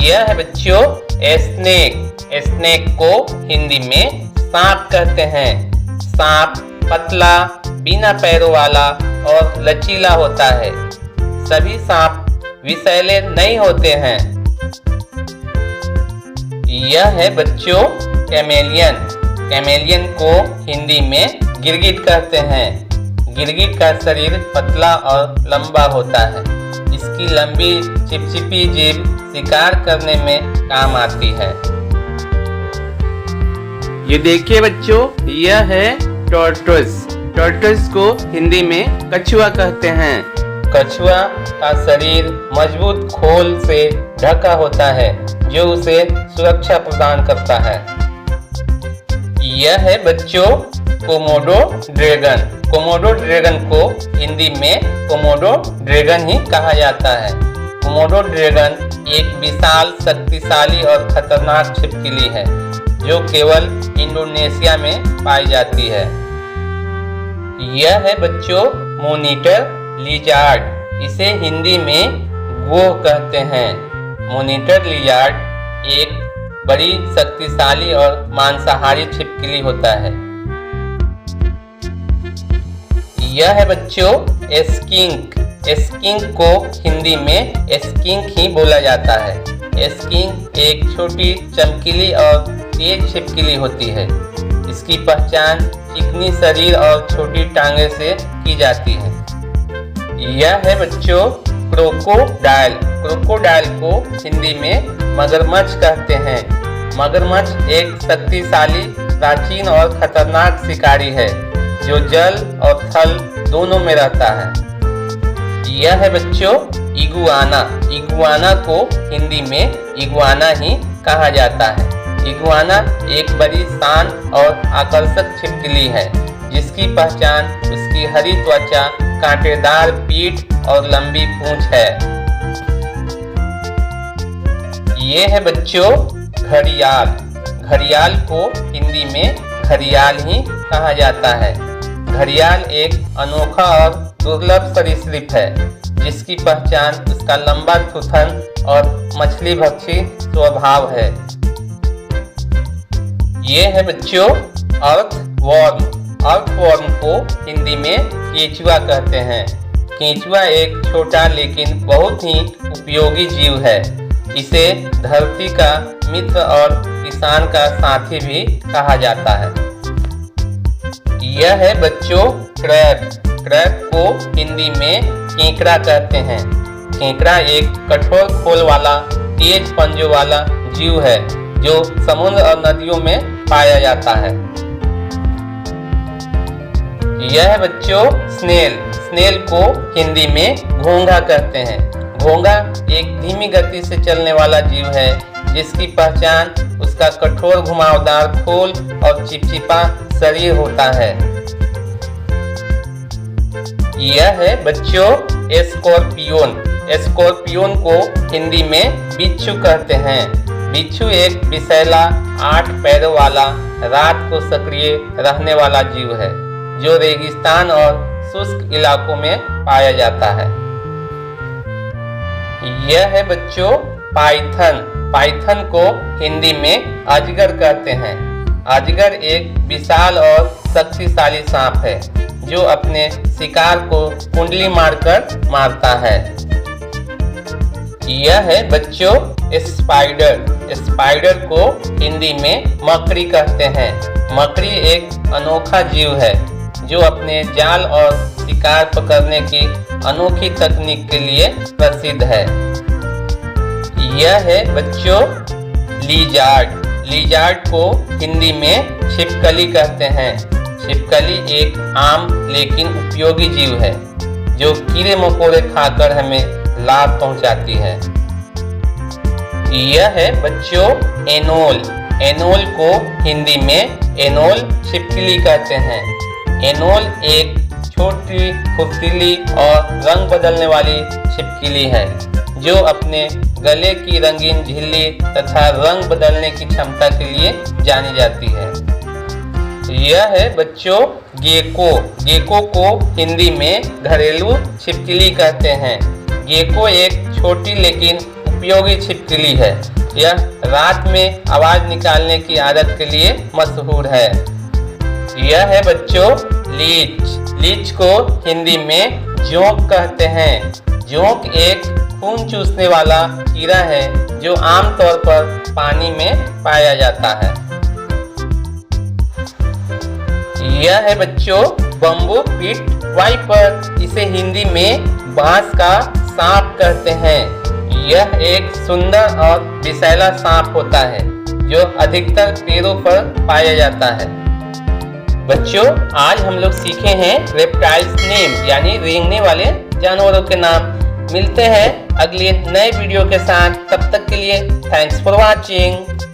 यह है बच्चों स्नेक। स्नेक को हिंदी में सांप कहते हैं। सांप पतला, बिना पैरों वाला और लचीला होता है। सभी सांप विषैले नहीं होते हैं। यह है बच्चों कैमेलियन। कैमेलियन को हिंदी में गिरगिट कहते हैं। गिरगिट का शरीर पतला और लंबा होता है। इसकी लंबी चिपचिपी जीभ शिकार करने में काम आती है। ये देखिए बच्चों, यह है टॉर्टोइस। टॉर्टोइस को हिंदी में कछुआ कहते हैं। कछुआ का शरीर मजबूत खोल से ढका होता है जो उसे सुरक्षा प्रदान करता है। यह है बच्चों कोमोडो ड्रैगन। कोमोडो ड्रैगन को हिंदी में कोमोडो ड्रैगन ही कहा जाता है। कोमोडो ड्रैगन एक विशाल, शक्तिशाली और खतरनाक छिपकली है जो केवल इंडोनेशिया में पाई जाती है। यह है बच्चों मोनिटर लिजार्ड। इसे हिंदी में गोह कहते हैं। मोनिटर लिजार्ड एक बड़ी, शक्तिशाली और मांसाहारी छिपकली होता है। यह है बच्चों स्किंक। स्किंक को हिंदी में स्किंक ही बोला जाता है। स्किंक एक छोटी, चमकीली और तेज छिपकली होती है। इसकी पहचान चिकनी शरीर और छोटी टांगे से की जाती है। यह है बच्चों क्रोकोडाइल। क्रोकोडाइल को हिंदी में मगरमच्छ कहते हैं। मगरमच्छ एक शक्तिशाली, प्राचीन और खतरनाक शिकारी है जो जल और थल दोनों में रहता है। यह है बच्चों इगुआना। इगुआना को हिंदी में इगुआना ही कहा जाता है। इगुआना एक बड़ी, शांत और आकर्षक छिपकली है जिसकी पहचान उसकी हरी त्वचा, कांटेदार पीठ और लंबी पूंछ है। ये है बच्चों घड़ियाल। घड़ियाल को हिंदी में घड़ियाल ही कहा जाता है। घड़ियाल एक अनोखा और दुर्लभ सरीसृप है जिसकी पहचान उसका लंबा थूथन और मछली भक्षी स्वभाव है। ये है बच्चों अर्थवर्म। अर्थवर्म को हिंदी में केंचुआ कहते हैं। केंचुआ एक छोटा लेकिन बहुत ही उपयोगी जीव है। इसे धरती का मित्र और किसान का साथी भी कहा जाता है। यह है बच्चों क्रैब। क्रैब को हिंदी में केकड़ा कहते हैं। केकड़ा एक कठोर खोल वाला, तेज पंजों वाला जीव है जो समुद्र और नदियों में पाया जाता है। यह है बच्चों स्नेल। स्नेल को हिंदी में घोंघा कहते हैं। घोंघा एक धीमी गति से चलने वाला जीव है जिसकी पहचान उसका कठोर, घुमावदार खोल और चिपचिपा शरीर होता है। यह है बच्चों स्कॉर्पियोन। स्कॉर्पियोन को हिंदी में बिच्छू कहते हैं। बिच्छू एक विषैला, 8 पैरों वाला, रात को सक्रिय रहने वाला जीव है जो रेगिस्तान और शुष्क इलाकों में पाया जाता है। यह है बच्चों पाइथन। पाइथन को हिंदी में अजगर कहते हैं। अजगर एक विशाल और शक्तिशाली सांप है जो अपने शिकार को कुंडली मारकर मारता है। यह है बच्चों स्पाइडर। स्पाइडर को हिंदी में मकड़ी कहते हैं। मकड़ी एक अनोखा जीव है जो अपने जाल और शिकार पकड़ने की अनोखी तकनीक के लिए प्रसिद्ध है। यह है बच्चों लिजार्ड। लिजार्ड को हिंदी में छिपकली कहते हैं। छिपकली एक आम लेकिन उपयोगी जीव है जो कीड़े मकोड़े खाकर हमें लाभ पहुंचाती है। यह है बच्चों एनोल। एनोल को हिंदी में एनोल छिपकली कहते हैं। एनोल एक छोटी, फुर्तीली और रंग बदलने वाली छिपकली है जो अपने गले की रंगीन झिल्ली तथा रंग बदलने की क्षमता के लिए जानी जाती है। यह है बच्चों गेको। गेको को हिंदी में घरेलू छिपकली कहते हैं। गेको एक छोटी लेकिन उपयोगी छिपकली है। यह रात में आवाज निकालने की आदत के लिए मशहूर है। यह है बच्चों लीच। लीच को हिंदी में जोंक कहते हैं। जोंक एक खून चूसने वाला कीड़ा है जो आमतौर पर पानी में पाया जाता है। यह है बच्चों बम्बू पिट वाइपर। इसे हिंदी में बांस का सांप कहते हैं। यह एक सुंदर और विषैला सांप होता है जो अधिकतर पेड़ों पर पाया जाता है। बच्चों आज हम लोग सीखे हैं रेप्टाइल्स नेम यानी रेंगने वाले जानवरों के नाम। मिलते हैं अगले नए वीडियो के साथ। तब तक के लिए थैंक्स फॉर वॉचिंग।